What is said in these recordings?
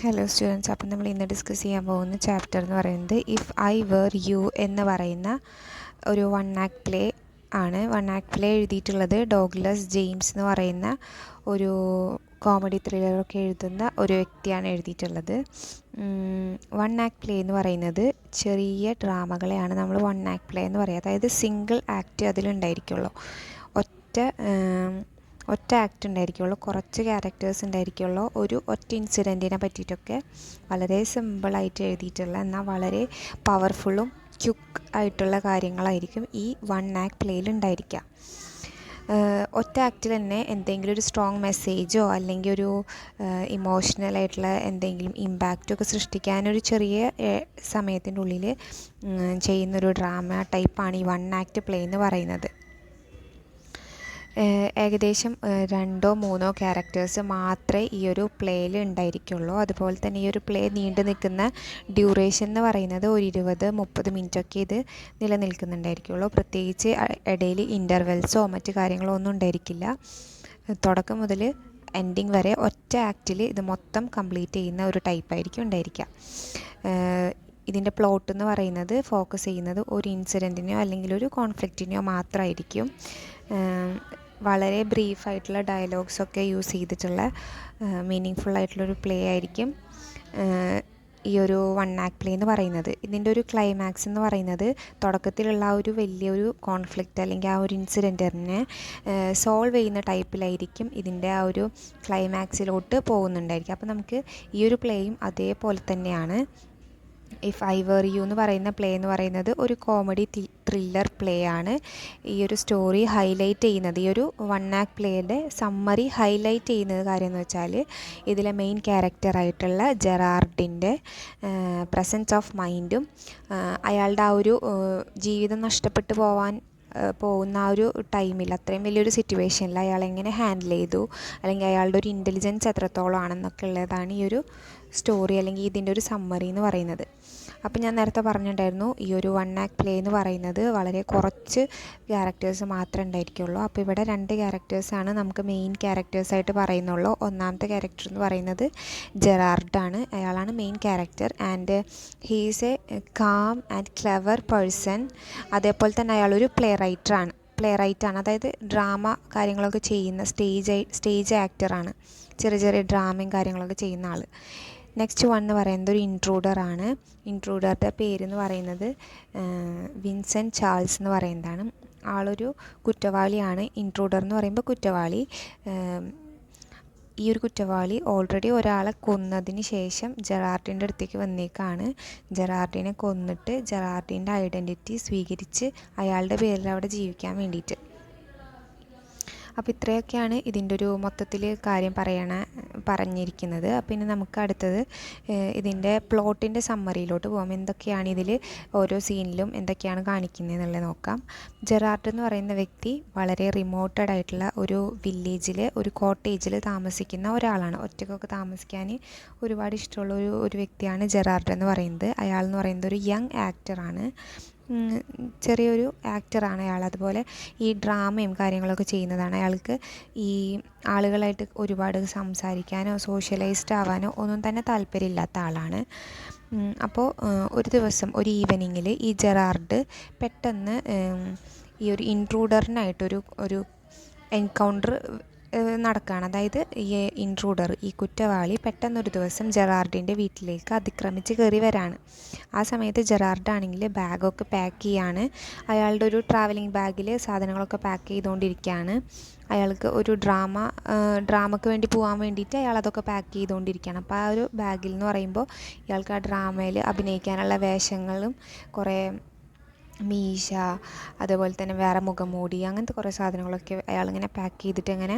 Hello students, അപ്പം നമ്മൾ ഇന്ന് ഡിസ്കസ് ചെയ്യാൻ പോകുന്ന ചാപ്റ്റർ എന്ന് പറയുന്നത് ഇഫ് ഐ വേർ യു എന്ന് പറയുന്ന ഒരു വൺ ആക്ട് പ്ലേ ആണ്. വൺ ആക്ട് പ്ലേ എഴുതിയിട്ടുള്ളത് ഡോഗ്ലസ് ജെയിംസ് എന്ന് പറയുന്ന ഒരു കോമഡി ത്രില്ലറൊക്കെ എഴുതുന്ന ഒരു വ്യക്തിയാണ് എഴുതിയിട്ടുള്ളത്. വൺ ആക്ട് പ്ലേ എന്ന് പറയുന്നത് ചെറിയ ഡ്രാമകളെയാണ് നമ്മൾ വൺ ആക്ട് പ്ലേ എന്ന് പറയുക. അതായത് സിംഗിൾ ആക്ട് അതിലുണ്ടായിരിക്കുള്ളൂ, ഒറ്റ ആക്ട് ഉണ്ടായിരിക്കുള്ളൂ, കുറച്ച് ക്യാരക്ടേഴ്സ് ഉണ്ടായിരിക്കുള്ളൂ, ഒറ്റ ഇൻസിഡൻറ്റിനെ പറ്റിയിട്ടൊക്കെ വളരെ സിമ്പിളായിട്ട് എഴുതിയിട്ടുള്ള എന്നാൽ വളരെ പവർഫുള്ളും ക്യുക്ക് ആയിട്ടുള്ള കാര്യങ്ങളായിരിക്കും ഈ വൺ ആക്ട് പ്ലേയിൽ ഉണ്ടായിരിക്കുക. ഒറ്റ ആക്റ്റിൽ തന്നെ എന്തെങ്കിലും ഒരു സ്ട്രോങ് മെസ്സേജോ അല്ലെങ്കിൽ ഒരു ഇമോഷണലായിട്ടുള്ള എന്തെങ്കിലും ഇമ്പാക്റ്റോ ഒക്കെ സൃഷ്ടിക്കാനൊരു ചെറിയ സമയത്തിൻ്റെ ഉള്ളിൽ ചെയ്യുന്നൊരു ഡ്രാമ ടൈപ്പാണ് ഈ വൺ ആക്ട് പ്ലേ എന്ന് പറയുന്നത്. ഏകദേശം 2-3 ക്യാരക്ടേഴ്സ് മാത്രമേ ഈ ഒരു പ്ലേയിൽ ഉണ്ടായിരിക്കുള്ളൂ. അതുപോലെ തന്നെ ഈ ഒരു പ്ലേ നീണ്ടു നിൽക്കുന്ന ഡ്യൂറേഷൻ എന്ന് പറയുന്നത് ഒരു 20-30 മിനിറ്റൊക്കെ ഇത് നിലനിൽക്കുന്നുണ്ടായിരിക്കുള്ളൂ. പ്രത്യേകിച്ച് ഇടയിൽ ഇൻ്റർവെൽസോ മറ്റു കാര്യങ്ങളോ ഒന്നും ഉണ്ടായിരിക്കില്ല. തുടക്കം മുതൽ എൻഡിങ് വരെ ഒറ്റ ആക്റ്റിൽ ഇത് മൊത്തം കംപ്ലീറ്റ് ചെയ്യുന്ന ഒരു ടൈപ്പായിരിക്കും ഉണ്ടായിരിക്കുക. ഇതിൻ്റെ പ്ലോട്ട് എന്ന് പറയുന്നത് ഫോക്കസ് ചെയ്യുന്നത് ഒരു ഇൻസിഡൻറ്റിനെയോ അല്ലെങ്കിൽ ഒരു കോൺഫ്ലിക്റ്റിനെയോ മാത്രമായിരിക്കും. വളരെ ബ്രീഫായിട്ടുള്ള ഡയലോഗ്സൊക്കെ യൂസ് ചെയ്തിട്ടുള്ള മീനിങ് ഫുള്ളായിട്ടുള്ളൊരു പ്ലേ ആയിരിക്കും ഈ ഒരു വൺ ആക്ട് പ്ലേ എന്ന് പറയുന്നത്. ഇതിൻ്റെ ഒരു ക്ലൈമാക്സ് എന്ന് പറയുന്നത് തുടക്കത്തിലുള്ള ആ ഒരു വലിയൊരു കോൺഫ്ലിക്റ്റ് അല്ലെങ്കിൽ ആ ഒരു ഇൻസിഡൻറ്റിനെ സോൾവ് ചെയ്യുന്ന ടൈപ്പിലായിരിക്കും ഇതിൻ്റെ ആ ഒരു ക്ലൈമാക്സിലോട്ട് പോകുന്നുണ്ടായിരിക്കും. അപ്പോൾ നമുക്ക് ഈ ഒരു പ്ലേയും അതേപോലെ തന്നെയാണ്. ഇഫ് ഐ വേർ യു എന്ന് പറയുന്ന പ്ലേ എന്ന് പറയുന്നത് ഒരു കോമഡി ത്രില്ലർ പ്ലേ ആണ്. ഈ ഒരു സ്റ്റോറി ഹൈലൈറ്റ് ചെയ്യുന്നത്, ഈ ഒരു വൺ ആക്ട് പ്ലേയുടെ സമ്മറി ഹൈലൈറ്റ് ചെയ്യുന്നത് കാര്യം എന്ന് വെച്ചാൽ ഇതിലെ മെയിൻ ക്യാരക്ടറായിട്ടുള്ള ജെറാർഡിൻ്റെ പ്രസൻസ് ഓഫ് മൈൻഡും അയാളുടെ ആ ഒരു ജീവിതം നഷ്ടപ്പെട്ടു പോകുന്ന ആ ഒരു ടൈമിൽ, അത്രയും വലിയൊരു സിറ്റുവേഷനിൽ അയാൾ എങ്ങനെ ഹാൻഡിൽ ചെയ്തു അല്ലെങ്കിൽ അയാളുടെ ഒരു ഇൻ്റലിജൻസ് എത്രത്തോളം ആണെന്നൊക്കെ ഉള്ളതാണ് ഈ ഒരു സ്റ്റോറി അല്ലെങ്കിൽ ഇതിൻ്റെ ഒരു സമ്മറി എന്ന് പറയുന്നത്. അപ്പോൾ ഞാൻ നേരത്തെ പറഞ്ഞിട്ടുണ്ടായിരുന്നു ഈ ഒരു വൺ ആക്ട് പ്ലേ എന്ന് പറയുന്നത് വളരെ കുറച്ച് ക്യാരക്ടേഴ്സ് മാത്രമേ ഉണ്ടായിരിക്കുള്ളൂ. അപ്പോൾ ഇവിടെ 2 ക്യാരക്ടേഴ്സാണ് നമുക്ക് മെയിൻ ക്യാരക്ടേഴ്സായിട്ട് പറയുന്നുള്ളൂ. ഒന്നാമത്തെ ക്യാരക്ടർ എന്ന് പറയുന്നത് ജെറാർഡാണ്. അയാളാണ് main character and he is A calm and clever person. അതേപോലെ തന്നെ അയാളൊരു പ്ലേ റൈറ്ററാണ്, അതായത് ഡ്രാമ കാര്യങ്ങളൊക്കെ ചെയ്യുന്ന സ്റ്റേജ് ആക്ടറാണ്. ചെറിയ ഡ്രാമയും കാര്യങ്ങളൊക്കെ ചെയ്യുന്ന ആൾ. നെക്സ്റ്റ് വൺ എന്ന് പറയുന്നത് ഒരു ഇൻട്രൂഡറാണ്. ഇൻട്രൂഡറുടെ പേരെന്ന് പറയുന്നത് വിൻസെൻ്റ് ചാൾസ് എന്ന് പറയുന്നതാണ്. ആളൊരു കുറ്റവാളിയാണ്. ഇൻട്രൂഡർ എന്ന് പറയുമ്പോൾ കുറ്റവാളി. ഈ ഒരു കുറ്റവാളി ഓൾറെഡി ഒരാളെ കൊന്നതിന് ശേഷം ജെറാർഡിൻ്റെ അടുത്തേക്ക് വന്നേക്കാണ്. ജെറാർഡിനെ കൊന്നിട്ട് ജെറാർഡിൻ്റെ ഐഡൻറ്റിറ്റി സ്വീകരിച്ച് അയാളുടെ പേരിൽ അവിടെ ജീവിക്കാൻ വേണ്ടിയിട്ട്. അപ്പോൾ ഇത്രയൊക്കെയാണ് ഇതിൻ്റെ ഒരു മൊത്തത്തിൽ കാര്യം പറഞ്ഞിരിക്കുന്നത്. അപ്പോൾ ഇനി നമുക്ക് അടുത്തത് ഇതിൻ്റെ പ്ലോട്ടിൻ്റെ സമ്മറിയിലോട്ട് പോകാം. എന്തൊക്കെയാണ് ഇതിൽ ഓരോ സീനിലും എന്തൊക്കെയാണ് കാണിക്കുന്നത് എന്നുള്ളത് നോക്കാം. ജെറാർഡ് എന്ന് പറയുന്ന വ്യക്തി വളരെ റിമോട്ടഡ് ആയിട്ടുള്ള ഒരു വില്ലേജിൽ, ഒരു കോട്ടേജിൽ താമസിക്കുന്ന ഒരാളാണ്. ഒറ്റക്കൊക്കെ താമസിക്കാൻ ഒരുപാട് ഇഷ്ടമുള്ള ഒരു വ്യക്തിയാണ് ജെറാർഡ് എന്ന് പറയുന്നത്. അയാൾ എന്ന് പറയുന്നത് ഒരു യങ് ആക്ടറാണ്, ചെറിയൊരു ആക്ടറാണ് അയാൾ. അതുപോലെ ഈ ഡ്രാമയും കാര്യങ്ങളൊക്കെ ചെയ്യുന്നതാണ്. അയാൾക്ക് ഈ ആളുകളായിട്ട് ഒരുപാട് സംസാരിക്കാനോ സോഷ്യലൈസ്ഡ് ആവാനോ ഒന്നും തന്നെ താല്പര്യമില്ലാത്ത ആളാണ്. അപ്പോൾ ഒരു ദിവസം ഒരു ഈവനിങ്ങിൽ ഈ ജെറാർഡ് പെട്ടെന്ന് ഈ ഒരു ഇൻട്രൂഡറിനായിട്ടൊരു എൻകൗണ്ടർ നടക്കുകയാണ്. അതായത് ഈ ഇൻട്രൂഡർ, ഈ കുറ്റവാളി പെട്ടെന്നൊരു ദിവസം ജെറാർഡിൻ്റെ വീട്ടിലേക്ക് അതിക്രമിച്ച് കയറി വരാണ്. ആ സമയത്ത് ജെറാർഡാണെങ്കിൽ ബാഗൊക്കെ പാക്ക് ചെയ്യാണ്. അയാളുടെ ഒരു ട്രാവലിംഗ് ബാഗിൽ സാധനങ്ങളൊക്കെ പാക്ക് ചെയ്തുകൊണ്ടിരിക്കുകയാണ്. അയാൾക്ക് ഒരു ഡ്രാമയ്ക്ക് വേണ്ടി പോകാൻ വേണ്ടിയിട്ട് അയാൾ അതൊക്കെ പാക്ക് ചെയ്തുകൊണ്ടിരിക്കുകയാണ്. അപ്പോൾ ആ ഒരു ബാഗിൽ എന്ന് പറയുമ്പോൾ ഇയാൾക്ക് ആ ഡ്രാമയിൽ അഭിനയിക്കാനുള്ള വേഷങ്ങളും കുറേ മീശ, അതുപോലെ തന്നെ വേറെ മുഖംമൂടി, അങ്ങനത്തെ കുറേ സാധനങ്ങളൊക്കെ അയാളിങ്ങനെ പാക്ക് ചെയ്തിട്ട് ഇങ്ങനെ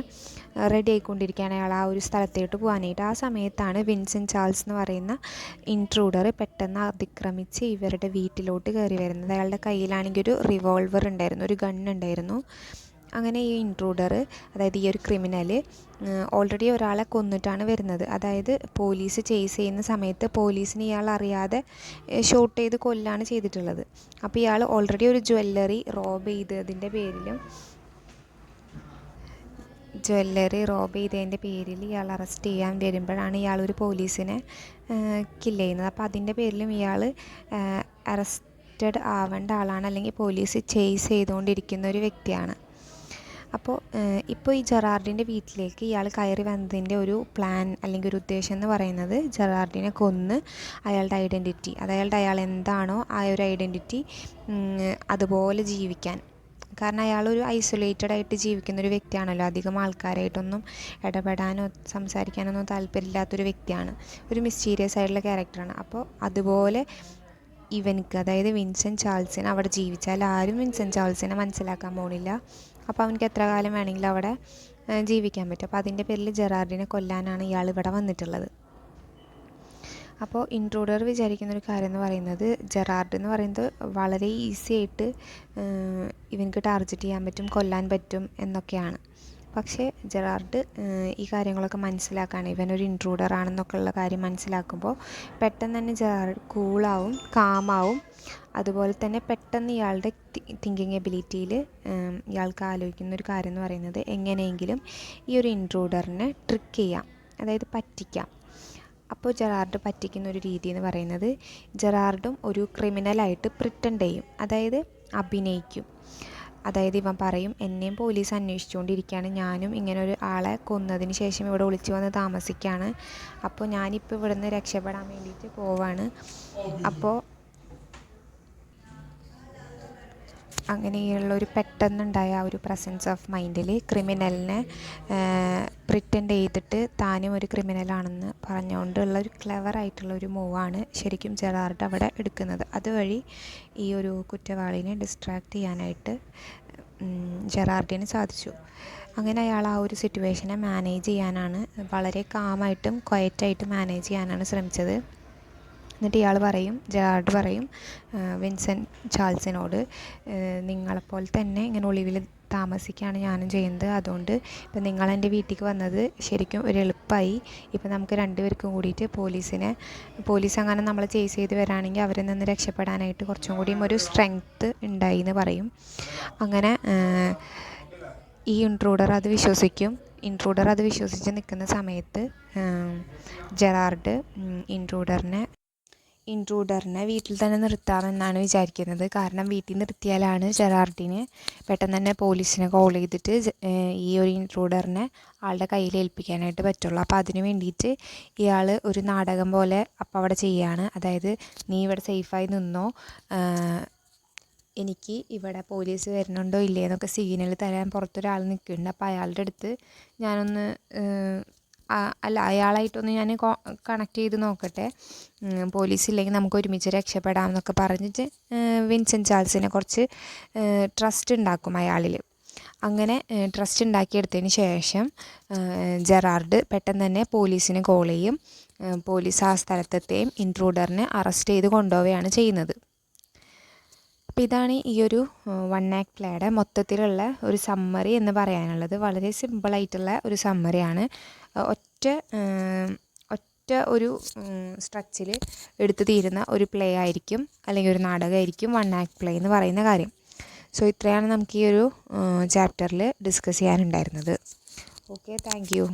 റെഡി ആയിക്കൊണ്ടിരിക്കുകയാണ് അയാൾ ആ ഒരു സ്ഥലത്തേട്ട് പോകാനായിട്ട്. ആ സമയത്താണ് വിൻസെൻ്റ് ചാൾസ് എന്ന് പറയുന്ന ഇൻട്രൂഡർ പെട്ടെന്ന് അതിക്രമിച്ച് ഇവരുടെ വീട്ടിലോട്ട് കയറി വരുന്നത്. അയാളുടെ കയ്യിലാണെങ്കിൽ ഒരു റിവോൾവർ ഉണ്ടായിരുന്നു, ഒരു ഗണ്ണുണ്ടായിരുന്നു. അങ്ങനെ ഈ ഇൻട്രൂഡർ, അതായത് ഈ ഒരു ക്രിമിനൽ ഓൾറെഡി ഒരാളെ കൊന്നിട്ടാണ് വരുന്നത്. അതായത് പോലീസ് ചേസ് ചെയ്യുന്ന സമയത്ത് പോലീസിന് ഇയാൾ അറിയാതെ ഷൂട്ട് ചെയ്ത് കൊല്ലാണ് ചെയ്തിട്ടുള്ളത്. അപ്പോൾ ഇയാൾ ഓൾറെഡി ഒരു ജ്വല്ലറി റോബ് ചെയ്തതിൻ്റെ പേരിലും ജ്വല്ലറി റോബ് ചെയ്തതിൻ്റെ പേരിൽ ഇയാൾ അറസ്റ്റ് ചെയ്യാൻ വരുമ്പോഴാണ് ഇയാൾ ഒരു പോലീസിനെ കില്ല് ചെയ്യുന്നത്. അപ്പോൾ അതിൻ്റെ പേരിലും ഇയാൾ അറസ്റ്റഡ് ആവേണ്ട ആളാണ്, അല്ലെങ്കിൽ പോലീസ് ചേസ് ചെയ്തുകൊണ്ടിരിക്കുന്ന ഒരു വ്യക്തിയാണ്. അപ്പോൾ ഇപ്പോൾ ഈ ജെറാർഡിൻ്റെ വീട്ടിലേക്ക് ഇയാൾ കയറി വന്നതിൻ്റെ ഒരു പ്ലാൻ അല്ലെങ്കിൽ ഒരു ഉദ്ദേശം എന്ന് പറയുന്നത് ജെറാർഡിനെ കൊന്ന് അയാളുടെ ഐഡൻറ്റിറ്റി, അതായത് അയാൾ എന്താണോ ആ ഒരു ഐഡൻറ്റിറ്റി അതുപോലെ ജീവിക്കാൻ. കാരണം അയാളൊരു ഐസൊലേറ്റഡ് ആയിട്ട് ജീവിക്കുന്നൊരു വ്യക്തിയാണല്ലോ, അധികം ആൾക്കാരായിട്ടൊന്നും ഇടപെടാനോ സംസാരിക്കാനൊന്നും താല്പര്യമില്ലാത്തൊരു വ്യക്തിയാണ്, ഒരു മിസ്റ്റീരിയസ് ആയിട്ടുള്ള ക്യാരക്ടറാണ്. അപ്പോൾ അതുപോലെ ഇവനിക്ക്, അതായത് വിൻസെൻ്റ് ചാൾസിന് അവിടെ ജീവിച്ചാൽ ആരും വിൻസെൻ്റ് ചാൾസിനെ മനസ്സിലാക്കാൻ പോണില്ല. അപ്പോൾ അവനക്ക് എത്ര കാലം വേണമെങ്കിലും അവിടെ ജീവിക്കാൻ പറ്റും. അപ്പോൾ അതിൻ്റെ പേരിൽ ജെറാർഡിനെ കൊല്ലാനാണ് ഇയാൾ ഇവിടെ വന്നിട്ടുള്ളത്. അപ്പോൾ ഇൻട്രൂഡർ വിചാരിക്കുന്ന ഒരു കാര്യം എന്ന് പറയുന്നത് ജെറാർഡ് എന്ന് പറയുന്നത് വളരെ ഈസി ആയിട്ട് ഇവനക്ക് ടാർഗറ്റ് ചെയ്യാൻ പറ്റും, കൊല്ലാൻ പറ്റും എന്നൊക്കെയാണ്. പക്ഷേ ജെറാർഡ് ഈ കാര്യങ്ങളൊക്കെ മനസ്സിലാക്കുകയാണ്, ഇവനൊരു ഇൻട്രൂഡർ ആണെന്നൊക്കെ ഉള്ള കാര്യം മനസ്സിലാക്കുമ്പോൾ പെട്ടെന്ന് തന്നെ ജെറാർഡ് കൂളാവും, കാമാവും. അതുപോലെ തന്നെ പെട്ടെന്ന് ഇയാളുടെ തിങ്കിങ് എബിലിറ്റിയിൽ ഇയാൾക്ക് ആലോചിക്കുന്ന ഒരു കാര്യം എന്ന് പറയുന്നത് എങ്ങനെയെങ്കിലും ഈ ഒരു ഇൻട്രൂഡറിനെ ട്രിക്ക് ചെയ്യാം, അതായത് പറ്റിക്കാം. അപ്പോൾ ജെറാർഡ് പറ്റിക്കുന്ന ഒരു രീതി എന്ന് പറയുന്നത് ജെറാർഡും ഒരു ക്രിമിനലായിട്ട് പ്രിറ്റൻഡ് ചെയ്യും, അതായത് അഭിനയിക്കും. അതായത് ഇവൻ പറയും, എന്നെയും പോലീസ് അന്വേഷിച്ചുകൊണ്ടിരിക്കുകയാണ്, ഞാനും ഇങ്ങനെ ഒരു ആളെ കൊന്നതിന് ശേഷം ഇവിടെ ഒളിച്ചു വന്ന് താമസിക്കുകയാണ്, അപ്പോൾ ഞാനിപ്പോൾ ഇവിടെ നിന്ന് രക്ഷപ്പെടാൻ വേണ്ടിയിട്ട് പോവാണ്. അപ്പോൾ അങ്ങനെയുള്ള ഒരു പെട്ടെന്നുണ്ടായ ആ ഒരു പ്രസൻസ് ഓഫ് മൈൻഡിൽ ക്രിമിനലിനെ പ്രിറ്റൻഡ് ചെയ്തിട്ട് താനും ഒരു ക്രിമിനലാണെന്ന് പറഞ്ഞുകൊണ്ടുള്ള ഒരു ക്ലെവറായിട്ടുള്ള ഒരു മൂവാണ് ശരിക്കും ജെറാർഡ് അവിടെ എടുക്കുന്നത്. അതുവഴി ഈ ഒരു കുറ്റവാളിനെ ഡിസ്ട്രാക്ട് ചെയ്യാനായിട്ട് ജെറാർഡിന് സാധിച്ചു. അങ്ങനെ അയാൾ ആ ഒരു സിറ്റുവേഷനെ മാനേജ് ചെയ്യാനാണ്, വളരെ കാമായിട്ടും ക്വയറ്റായിട്ടും മാനേജ് ചെയ്യാനാണ് ശ്രമിച്ചത്. എന്നിട്ട് ഇയാൾ പറയും, ജെറാർഡ് പറയും വിൻസെൻ്റ് ചാൾസിനോട്, നിങ്ങളെപ്പോലെ തന്നെ ഇങ്ങനെ ഒളിവിൽ താമസിക്കുകയാണ് ഞാനും ചെയ്യുന്നത്, അതുകൊണ്ട് ഇപ്പം നിങ്ങളെൻ്റെ വീട്ടിലേക്ക് വന്നത് ശരിക്കും ഒരു എളുപ്പമായി. ഇപ്പം നമുക്ക് രണ്ടുപേർക്കും കൂടിയിട്ട് പോലീസ് അങ്ങനെ നമ്മളെ ചേസ് ചെയ്ത് വരാണെങ്കിൽ അവരിൽ നിന്ന് രക്ഷപ്പെടാനായിട്ട് കുറച്ചും കൂടിയും ഒരു സ്ട്രെങ്ത്ത് ഉണ്ടായി എന്ന് പറയും. അങ്ങനെ ഈ ഇൻട്രൂഡർ അത് വിശ്വസിച്ച് നിൽക്കുന്ന സമയത്ത് ജെറാർഡ് ഇൻട്രൂഡറിനെ വീട്ടിൽ തന്നെ നിർത്താമെന്നാണ് വിചാരിക്കുന്നത്. കാരണം വീട്ടിൽ നിർത്തിയാലാണ് ജെറാർഡിന് പെട്ടെന്ന് തന്നെ പോലീസിനെ കോൾ ചെയ്തിട്ട് ഈ ഒരു ഇൻട്രൂഡറിനെ ആളുടെ കയ്യിൽ ഏൽപ്പിക്കാനായിട്ട് പറ്റുള്ളൂ. അപ്പോൾ അതിന് വേണ്ടിയിട്ട് ഇയാൾ ഒരു നാടകം പോലെ അപ്പോൾ അവിടെ ചെയ്യുകയാണ്. അതായത്, നീ ഇവിടെ സേഫായി നിന്നോ, എനിക്ക് ഇവിടെ പോലീസ് വരുന്നുണ്ടോ ഇല്ലേ എന്നൊക്കെ സിഗ്നൽ തരാൻ പുറത്തൊരാൾ നിൽക്കുന്നുണ്ട്, അപ്പോൾ അയാളുടെ അടുത്ത് ഞാനൊന്ന് അയാളായിട്ടൊന്ന് ഞാൻ കണക്ട് ചെയ്ത് നോക്കട്ടെ, പോലീസ് ഇല്ലെങ്കിൽ നമുക്ക് ഒരുമിച്ച് രക്ഷപ്പെടാം എന്നൊക്കെ പറഞ്ഞിട്ട് വിൻസെൻ്റ് ചാൾസിനെ കുറച്ച് ട്രസ്റ്റ് ഉണ്ടാക്കും അയാളിൽ. അങ്ങനെ ട്രസ്റ്റ് ഉണ്ടാക്കിയെടുത്തതിന് ശേഷം ജെറാർഡ് പെട്ടെന്ന് തന്നെ പോലീസിന് കോൾ ചെയ്യും. പോലീസ് ആ സ്ഥലത്തെത്തുകയും ഇൻട്രൂഡറിനെ അറസ്റ്റ് ചെയ്ത് കൊണ്ടുപോവുകയാണ് ചെയ്യുന്നത്. അപ്പോൾ ഇതാണ് ഈ ഒരു വൺ ആക്ട് പ്ലേയുടെ മൊത്തത്തിലുള്ള ഒരു സമ്മറി എന്ന് പറയാനുള്ളത്. വളരെ സിമ്പിളായിട്ടുള്ള ഒരു സമ്മറിയാണ്. ഒറ്റ ഒരു സ്ട്രക്ചറിൽ എടുത്തു തീരുന്ന ഒരു പ്ലേ ആയിരിക്കും, അല്ലെങ്കിൽ ഒരു നാടകമായിരിക്കും വൺ ആക്ട് പ്ലേ എന്ന് പറയുന്ന കാര്യം. സോ ഇത്രയാണ് നമുക്ക് ഈ ഒരു ചാപ്റ്ററിൽ ഡിസ്കസ് ചെയ്യാനുണ്ടായിരുന്നത്. Okay, thank U.